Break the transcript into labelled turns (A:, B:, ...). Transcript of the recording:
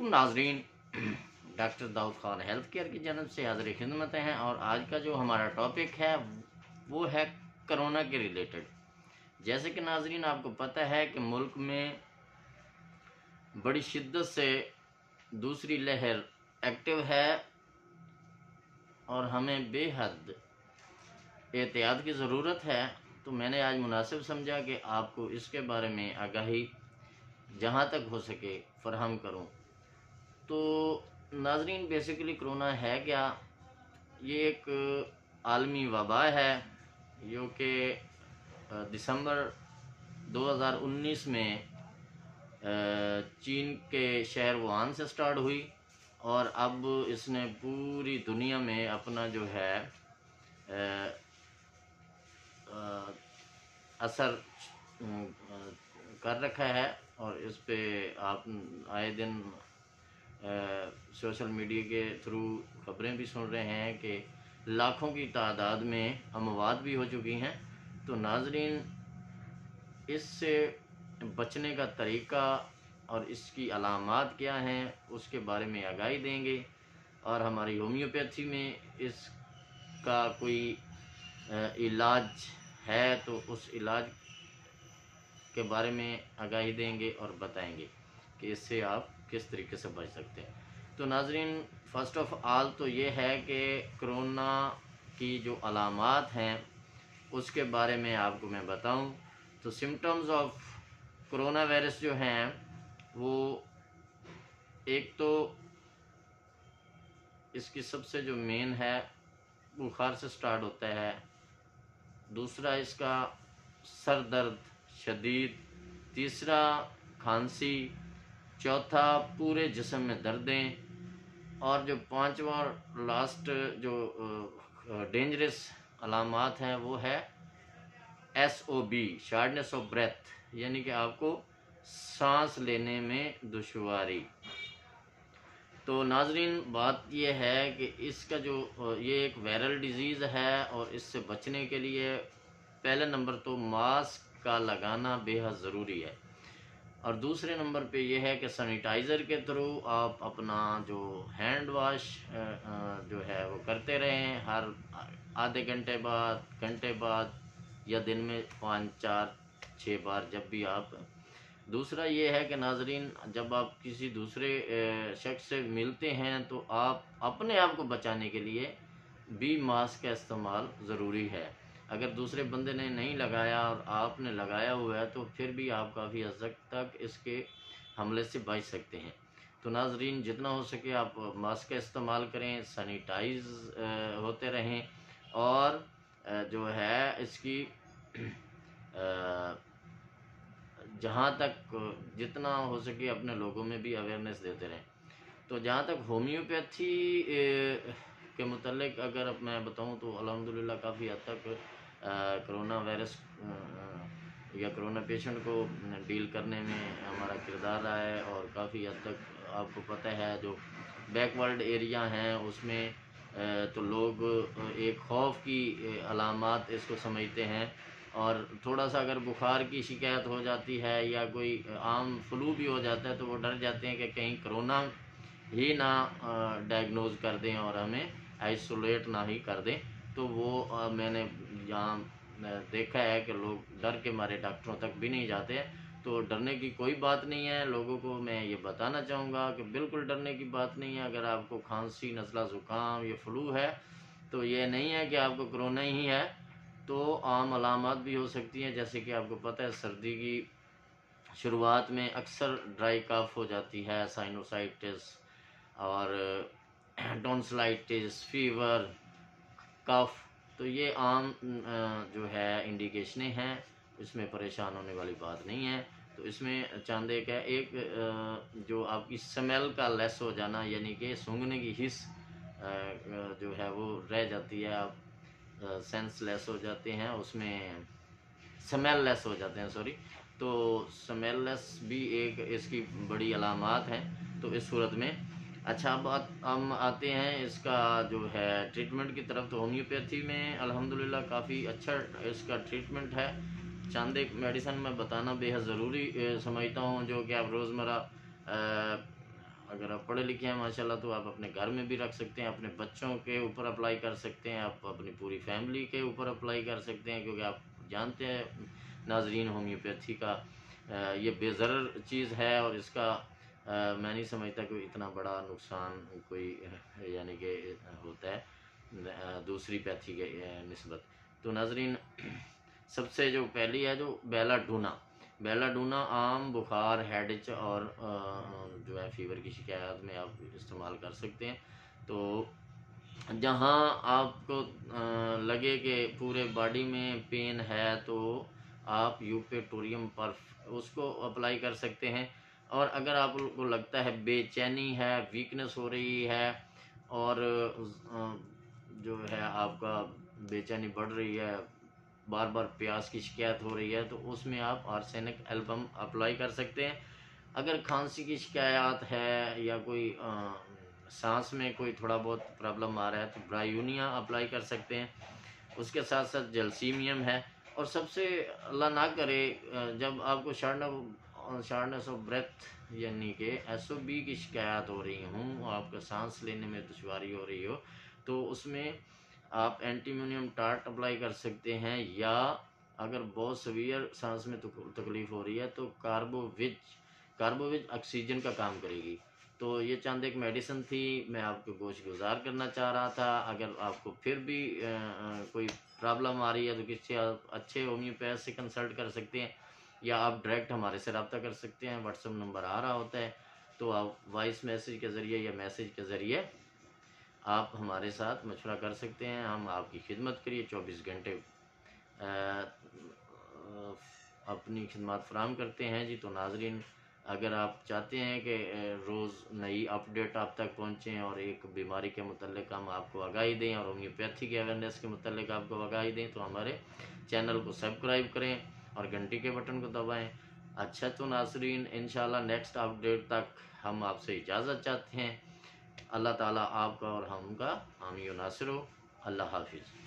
A: वालेकुम नाजरीन। Doctor Dawood Khan health care की जानब से हाजिर खिदमत हैं और आज का जो हमारा टॉपिक है वो है कोरोना के रिलेटेड। जैसे कि नाजरीन आपको पता है कि मुल्क में बड़ी शिद्दत से दूसरी लहर एक्टिव है और हमें बेहद एहतियात की ज़रूरत है। तो मैंने आज मुनासिब समझा कि आपको इसके बारे में आगाही जहाँ तक हो सके फराहम करूँ। तो नाजरीन बेसिकली कोरोना है क्या? ये एक आलमी वबा है जो कि दिसंबर 2019 में चीन के शहर वुहान से स्टार्ट हुई और अब इसने पूरी दुनिया में अपना जो है असर कर रखा है। और इस पे आप आए दिन सोशल मीडिया के थ्रू खबरें भी सुन रहे हैं कि लाखों की तादाद में अमवात भी हो चुकी हैं। तो नाजरीन इससे बचने का तरीका और इसकी अलामात क्या हैं उसके बारे में आगाही देंगे और हमारी होम्योपैथी में इसका कोई इलाज है तो उस इलाज के बारे में आगाही देंगे और बताएंगे कि इससे आप किस तरीके से बच सकते हैं। तो नाजरीन फर्स्ट ऑफ ऑल तो ये है कि कोरोना की जो अलामात हैं उसके बारे में आपको मैं बताऊं तो सिम्टम्स ऑफ कोरोना वायरस जो हैं वो एक तो इसकी सबसे जो मेन है बुखार से स्टार्ट होता है, दूसरा इसका सर दर्द शदीद, तीसरा खांसी, चौथा पूरे जिस्म में दर्दें और जो पांचवा और लास्ट जो डेंजरस अलामात हैं वो है SOB शार्टनेस ऑफ ब्रेथ, यानी कि आपको सांस लेने में दुश्वारी। तो नाजरीन बात ये है कि इसका जो ये एक वायरल डिजीज़ है और इससे बचने के लिए पहले नंबर तो मास्क का लगाना बेहद ज़रूरी है और दूसरे नंबर पे ये है कि सैनिटाइज़र के थ्रू आप अपना जो हैंड वॉश जो है वो करते रहें हर आधे घंटे बाद या दिन में 5-4-6 बार जब भी आप। दूसरा ये है कि नाजरीन जब आप किसी दूसरे शख्स से मिलते हैं तो आप अपने आप को बचाने के लिए भी मास्क का इस्तेमाल ज़रूरी है। अगर दूसरे बंदे ने नहीं लगाया और आपने लगाया हुआ है तो फिर भी आप काफ़ी हद तक इसके हमले से बच सकते हैं। तो नाजरीन जितना हो सके आप मास्क का इस्तेमाल करें, सैनिटाइज होते रहें और जो है इसकी जहाँ तक जितना हो सके अपने लोगों में भी अवेयरनेस देते रहें। तो जहाँ तक होम्योपैथी के मुतल्लिक अगर मैं बताऊँ तो अल्हम्दुलिल्लाह काफ़ी हद तक कोरोना वायरस या कोरोना पेशेंट को डील करने में हमारा किरदार रहा है और काफ़ी हद तक आपको पता है जो बैकवर्ड एरिया हैं उसमें तो लोग एक खौफ की अलामात इसको समझते हैं और थोड़ा सा अगर बुखार की शिकायत हो जाती है या कोई आम फ्लू भी हो जाता है तो वो डर जाते हैं कि कहीं कोरोना ही ना डायग्नोज कर दें और हमें आइसोलेट ना ही कर दें। तो वो मैंने यहाँ देखा है कि लोग डर के मारे डॉक्टरों तक भी नहीं जाते हैं। तो डरने की कोई बात नहीं है, लोगों को मैं ये बताना चाहूँगा कि बिल्कुल डरने की बात नहीं है। अगर आपको खांसी, नज़ला, ज़ुकाम या फ्लू है तो ये नहीं है कि आपको कोरोना ही है। तो आम अलामात भी हो सकती हैं, जैसे कि आपको पता है सर्दी की शुरुआत में अक्सर ड्राई कफ हो जाती है, साइनोसाइटिस और टॉन्सिलाइटिस, फीवर, कफ। तो ये आम जो है इंडिकेशनें हैं, इसमें परेशान होने वाली बात नहीं है। तो इसमें चंद एक है, एक जो आपकी स्मेल का लेस हो जाना, यानी कि सूंघने की हिस्स जो है वो रह जाती है, आप सेंस लेस हो जाते हैं, उसमें स्मेल लेस हो जाते हैं सॉरी। तो स्मेल लेस भी एक इसकी बड़ी अलामात हैं। तो इस सूरत में अच्छा अब हम आते हैं इसका जो है ट्रीटमेंट की तरफ। तो होम्योपैथी में अल्हम्दुलिल्लाह काफ़ी अच्छा इसका ट्रीटमेंट है। चंद एक मेडिसिन मैं बताना बेहद ज़रूरी समझता हूँ जो कि आप रोज़मर्रा اگر آپ پڑھے لکھے ہیں ماشاءاللہ تو آپ اپنے گھر میں بھی رکھ سکتے ہیں، اپنے بچوں کے اوپر اپلائی کر سکتے ہیں، آپ اپنی پوری فیملی کے اوپر اپلائی کر سکتے ہیں، کیونکہ آپ جانتے ہیں ناظرین ہومیوپیتھی کا یہ بے ضرر چیز ہے، اور اس کا میں نہیں سمجھتا کوئی اتنا بڑا نقصان کوئی یعنی کہ ہوتا ہے دوسری پیتھی کے نسبت۔ تو ناظرین سب سے جو پہلی ہے جو بیلا ڈونا عام بخار، ہیڈچ اور جو ہے فیور کی شکایات میں آپ استعمال کر سکتے ہیں۔ تو جہاں آپ کو لگے کہ پورے باڈی میں پین ہے تو آپ یوپیٹوریم پرف اس کو اپلائی کر سکتے ہیں، اور اگر آپ کو لگتا ہے بے چینی ہے، ویکنس ہو رہی ہے، اور جو ہے آپ کا بے چینی بڑھ رہی ہے، بار بار پیاس کی شکایت ہو رہی ہے، تو اس میں آپ آرسینک ایلبم اپلائی کر سکتے ہیں۔ اگر کھانسی کی شکایات ہے یا کوئی سانس میں کوئی تھوڑا بہت پرابلم آ رہا ہے تو برایونیا اپلائی کر سکتے ہیں۔ اس کے ساتھ ساتھ جلسیمیم ہے، اور سب سے اللہ نہ کرے جب آپ کو شارٹنس آف بریتھ یعنی کہ ایس او بی کی شکایات ہو رہی ہوں، آپ کا سانس لینے میں دشواری ہو رہی ہو، تو اس میں آپ اینٹی مونیم ٹارٹ اپلائی کر سکتے ہیں، یا اگر بہت سویئر سانس میں تکلیف ہو رہی ہے تو کاربووج آکسیجن کا کام کرے گی۔ تو یہ چند ایک میڈیسن تھی، میں آپ کو گوش گزار کرنا چاہ رہا تھا۔ اگر آپ کو پھر بھی کوئی پرابلم آ رہی ہے تو کسی اچھے ہومیوپیتھ سے کنسلٹ کر سکتے ہیں، یا آپ ڈائریکٹ ہمارے سے رابطہ کر سکتے ہیں، واٹس ایپ نمبر آ رہا ہوتا ہے، تو آپ وائس میسیج کے ذریعے یا میسیج کے ذریعے آپ ہمارے ساتھ مشورہ کر سکتے ہیں۔ ہم آپ کی خدمت کے لیے 24 گھنٹے اپنی خدمات فراہم کرتے ہیں جی۔ تو ناظرین اگر آپ چاہتے ہیں کہ روز نئی اپڈیٹ آپ تک پہنچیں اور ایک بیماری کے متعلق ہم آپ کو آگاہی دیں، اور ہومیوپیتھی کے اویئرنیس کے متعلق آپ کو آگاہی دیں، تو ہمارے چینل کو سبسکرائب کریں اور گھنٹی کے بٹن کو دبائیں۔ اچھا تو ناظرین انشاءاللہ نیکسٹ اپڈیٹ تک ہم آپ سے اجازت چاہتے ہیں۔ اللہ تعالیٰ آپ کا اور ہم کا حامی و ناصر ہو۔ اللہ حافظ۔